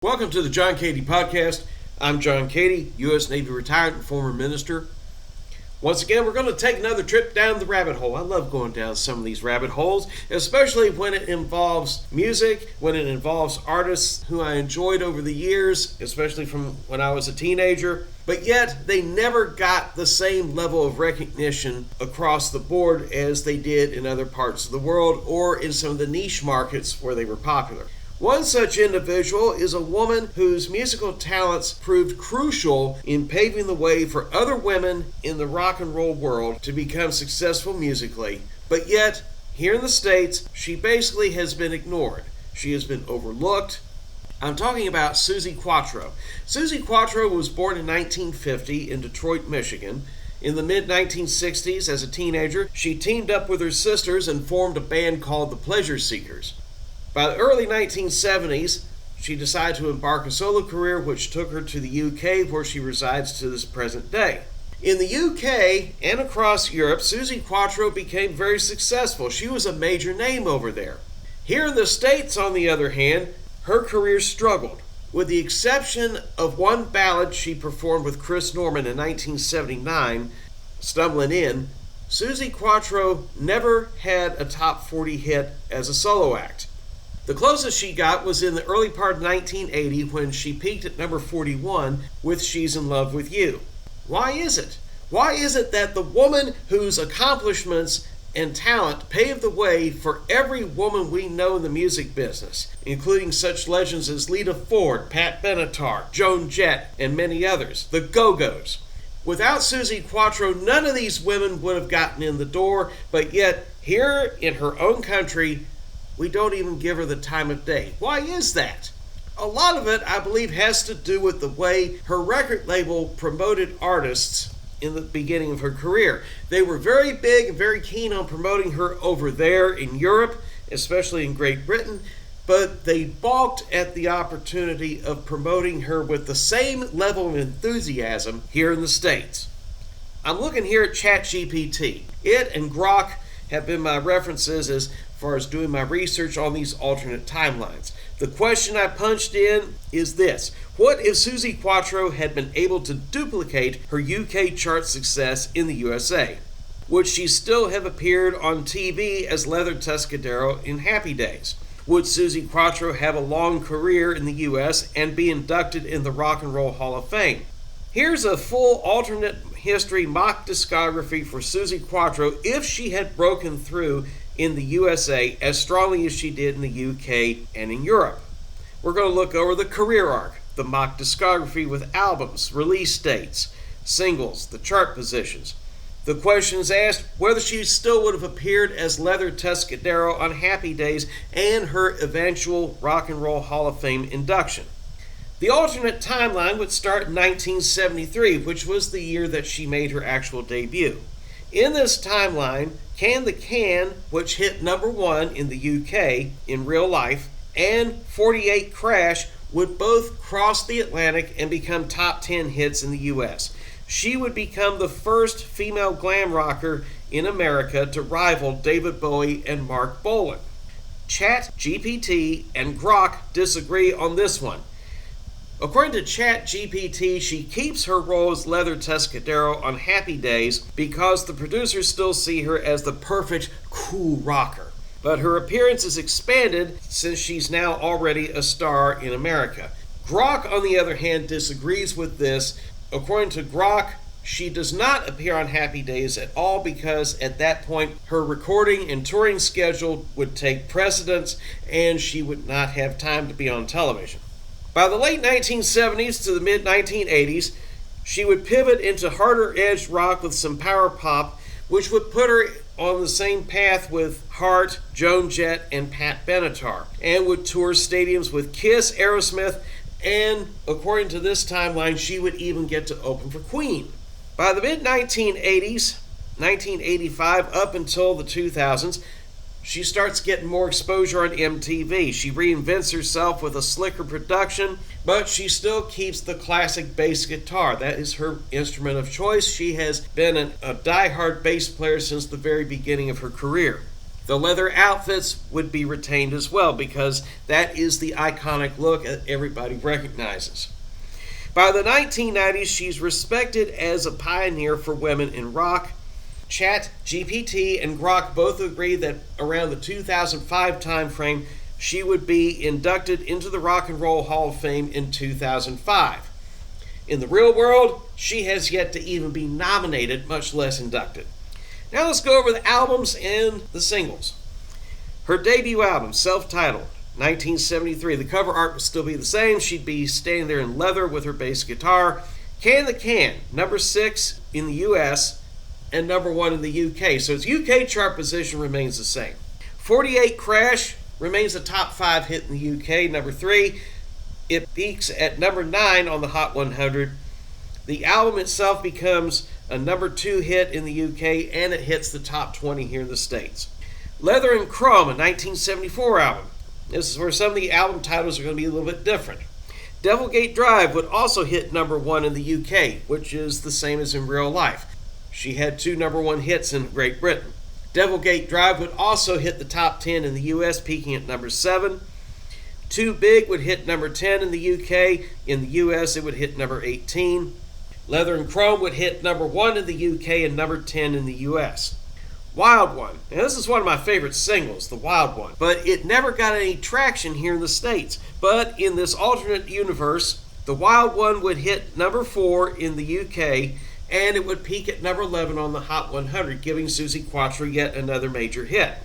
Welcome to the John Cady Podcast. I'm John Cady, U.S. Navy retired and former minister. Once again, we're going to take another trip down the rabbit hole. I love going down some of these rabbit holes, especially when it involves music, when it involves artists who I enjoyed over the years, especially from when I was a teenager. But yet, they never got the same level of recognition across the board as they did in other parts of the world or in some of the niche markets where they were popular. One such individual is a woman whose musical talents proved crucial in paving the way for other women in the rock and roll world to become successful musically, but yet, here in the States, she basically has been ignored. She has been overlooked. I'm talking about Suzi Quatro. Suzi Quatro was born in 1950 in Detroit, Michigan. In the mid-1960s, as a teenager, she teamed up with her sisters and formed a band called the Pleasure Seekers. By the early 1970s, she decided to embark a solo career which took her to the UK, where she resides to this present day. In the UK and across Europe, Suzi Quatro became very successful. She was a major name over there. Here in the States, on the other hand, her career struggled. With the exception of one ballad she performed with Chris Norman in 1979, Stumbling In, Suzi Quatro never had a top 40 hit as a solo act. The closest she got was in the early part of 1980 when she peaked at number 41 with She's in Love with You. Why is it? Why is it that the woman whose accomplishments and talent paved the way for every woman we know in the music business, including such legends as Lita Ford, Pat Benatar, Joan Jett, and many others, the Go-Go's? Without Suzi Quatro, none of these women would have gotten in the door, but yet here in her own country, we don't even give her the time of day. Why is that? A lot of it, I believe, has to do with the way her record label promoted artists in the beginning of her career. They were very big and very keen on promoting her over there in Europe, especially in Great Britain, but they balked at the opportunity of promoting her with the same level of enthusiasm here in the States. I'm looking here at Chat GPT. It and Grok have been my references as far as doing my research on these alternate timelines. The question I punched in is this: what if Suzi Quatro had been able to duplicate her UK chart success in the USA? Would she still have appeared on TV as Leather Tuscadero in Happy Days? Would Suzi Quatro have a long career in the US and be inducted in the Rock and Roll Hall of Fame? Here's a full alternate history mock discography for Suzi Quatro if she had broken through in the USA as strongly as she did in the UK and in Europe. We're going to look over the career arc, the mock discography with albums, release dates, singles, the chart positions. The questions asked whether she still would have appeared as Leather Tuscadero on Happy Days and her eventual Rock and Roll Hall of Fame induction. The alternate timeline would start in 1973, which was the year that she made her actual debut. In this timeline, Can the Can, which hit number 1 in the UK in real life, and 48 Crash would both cross the Atlantic and become top 10 hits in the US. She would become the first female glam rocker in America to rival David Bowie and Mark Bolan. Chat GPT and Grok disagree on this one. According to Chat GPT, she keeps her role as Leather Tuscadero on Happy Days because the producers still see her as the perfect cool rocker. But her appearance is expanded since she's now already a star in America. Grok, on the other hand, disagrees with this. According to Grok, she does not appear on Happy Days at all because at that point her recording and touring schedule would take precedence and she would not have time to be on television. By the late 1970s to the mid-1980s, she would pivot into harder-edged rock with some power pop, which would put her on the same path with Heart, Joan Jett, and Pat Benatar, and would tour stadiums with Kiss, Aerosmith, and according to this timeline, she would even get to open for Queen. By the mid-1980s, 1985 up until the 2000s, she starts getting more exposure on MTV. She reinvents herself with a slicker production, but she still keeps the classic bass guitar. That is her instrument of choice. She has been a die-hard bass player since the very beginning of her career. The leather outfits would be retained as well because that is the iconic look that everybody recognizes. By the 1990s, she's respected as a pioneer for women in rock. Chat GPT and Grok both agree that around the 2005 timeframe, she would be inducted into the Rock and Roll Hall of Fame in 2005. In the real world, she has yet to even be nominated, much less inducted. Now let's go over the albums and the singles. Her debut album, self-titled, 1973. The cover art would still be the same. She'd be standing there in leather with her bass guitar. Can the Can, number 6 in the US and number 1 in the UK. So its UK chart position remains the same. 48 Crash remains a top 5 hit in the UK, number 3. It peaks at number 9 on the Hot 100. The album itself becomes a number 2 hit in the UK, and it hits the top 20 here in the States. Leather and Chrome, a 1974 album. This is where some of the album titles are going to be a little bit different. Devilgate Drive would also hit number 1 in the UK, which is the same as in real life. She had 2 number 1 hits in Great Britain. Devilgate Drive would also hit the top 10 in the US, peaking at number 7. Too Big would hit number 10 in the UK. In the US, it would hit number 18. Leather and Chrome would hit number 1 in the UK and number 10 in the US. Wild One. Now, this is one of my favorite singles, the Wild One. But it never got any traction here in the States. But in this alternate universe, the Wild One would hit number 4 in the UK, and it would peak at number 11 on the Hot 100, giving Suzi Quatro yet another major hit.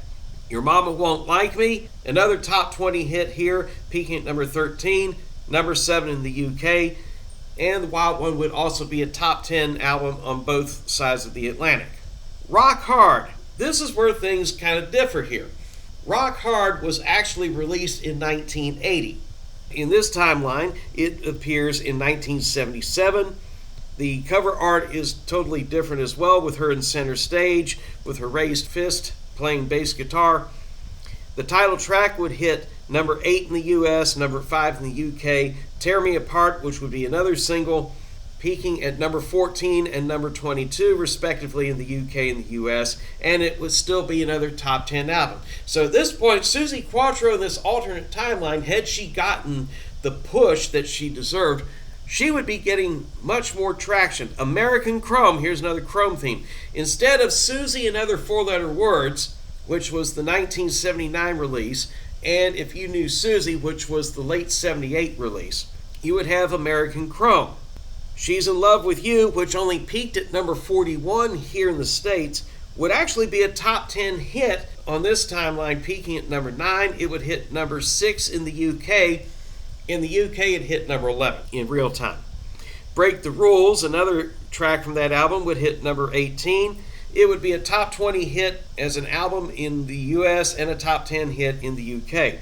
Your Mama Won't Like Me, another top 20 hit here, peaking at number 13, number 7 in the UK, and the Wild One would also be a top 10 album on both sides of the Atlantic. Rock Hard. This is where things kind of differ here. Rock Hard was actually released in 1980. In this timeline, it appears in 1977. The cover art is totally different as well, with her in center stage, with her raised fist, playing bass guitar. The title track would hit number 8 in the US, number 5 in the UK. Tear Me Apart, which would be another single, peaking at number 14 and number 22, respectively, in the UK and the US, and it would still be another top 10 album. So at this point, Suzi Quatro in this alternate timeline, had she gotten the push that she deserved, she would be getting much more traction. American Chrome, here's another Chrome theme. Instead of Suzi and Other Four-Letter Words, which was the 1979 release, and If You Knew Suzi, which was the late 78 release, you would have American Chrome. She's in Love With You, which only peaked at number 41 here in the States, would actually be a top 10 hit on this timeline, peaking at number 9. It would hit number 6 in the UK. In the UK, it hit number 11 in real time. Break the Rules, another track from that album, would hit number 18. It would be a top 20 hit as an album in the US and a top 10 hit in the UK.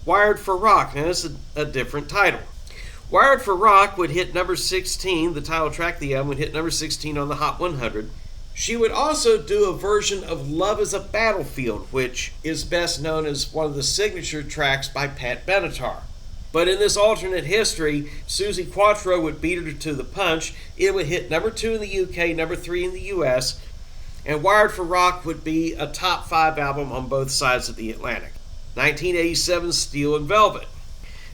Wired for Rock, now this is a different title. Wired for Rock would hit number 16, the title track of the album would hit number 16 on the Hot 100. She would also do a version of Love is a Battlefield, which is best known as one of the signature tracks by Pat Benatar. But in this alternate history, Suzi Quatro would beat her to the punch. It would hit number 2 in the UK, number 3 in the US, and Wired for Rock would be a top 5 album on both sides of the Atlantic. 1987, Steel and Velvet.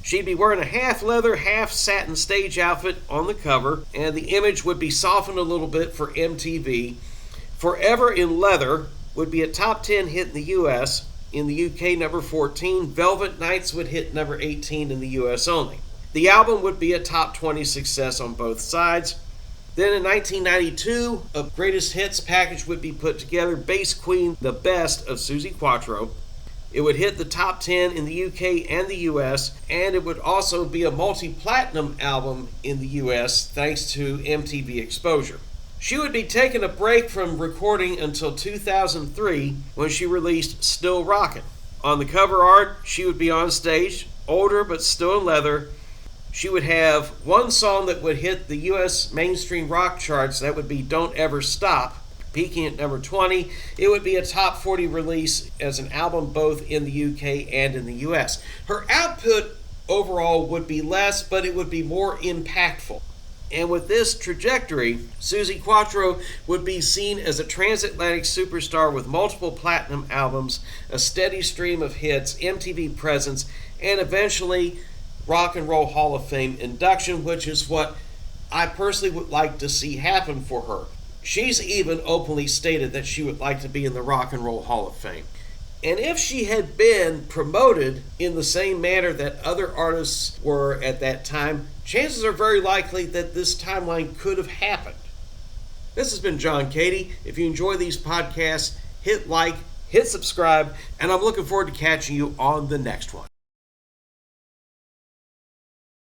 She'd be wearing a half leather, half satin stage outfit on the cover, and the image would be softened a little bit for MTV. Forever in Leather would be a top 10 hit in the US. In the UK, number 14. Velvet Nights would hit number 18 in the US only. The album would be a top 20 success on both sides. Then in 1992, a greatest hits package would be put together, Bass Queen, the best of Suzi Quatro. It would hit the top 10 in the UK and the US, and it would also be a multi-platinum album in the US thanks to MTV exposure. She would be taking a break from recording until 2003 when she released Still Rockin'. On the cover art, she would be on stage, older but still in leather. She would have one song that would hit the US mainstream rock charts, that would be Don't Ever Stop, peaking at number 20. It would be a top 40 release as an album both in the UK and in the US. Her output overall would be less, but it would be more impactful. And with this trajectory, Suzi Quatro would be seen as a transatlantic superstar with multiple platinum albums, a steady stream of hits, MTV presence, and eventually Rock and Roll Hall of Fame induction, which is what I personally would like to see happen for her. She's even openly stated that she would like to be in the Rock and Roll Hall of Fame. And if she had been promoted in the same manner that other artists were at that time, chances are very likely that this timeline could have happened. This has been John Cady. If you enjoy these podcasts, hit like, hit subscribe, and I'm looking forward to catching you on the next one.